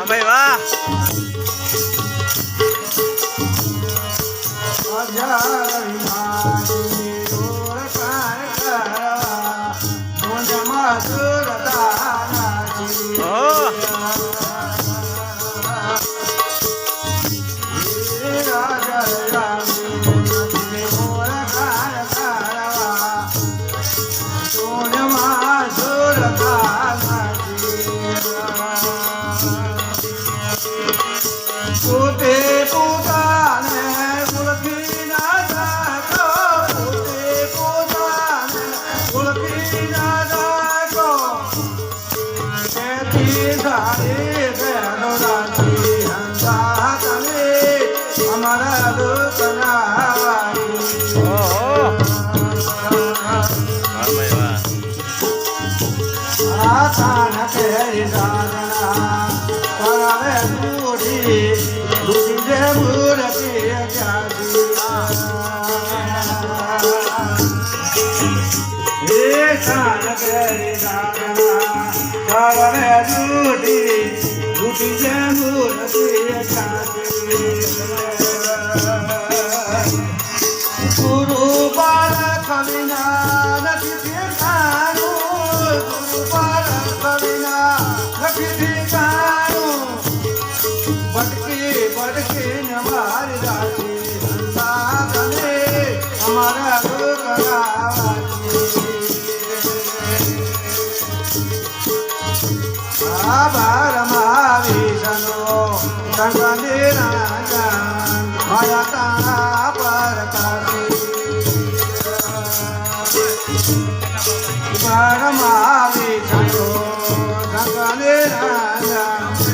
ભાઈ વાહ. પોતે પોતાને ઓળખી ના શકો, પોતે પોતાને ઓળખી ના શકો, એથી સારી બહેનો રાજી હંસા તમે અમારા દુઃખના વાળી. આસાન કેરી સાધના કરાવે પૂરી દુઃખી જે મૂર્તિ સાન કેરી સાધના કરાવે દુઃખી જે મૂર્તિ ગુરુ બાળક વિના નથી ઠેકાણું, ગુરુ બાળક વિના નથી ઠેકાણું, ભટકી ભટકીને મારી રાખી હંસા તને અમારા દુઃખના વાંચી. આભારમાં વિષ્ણુ સંગને નાગન માયા તારા પર કાઢી. આભારમાં વિષ્ણુ સંગને નાગન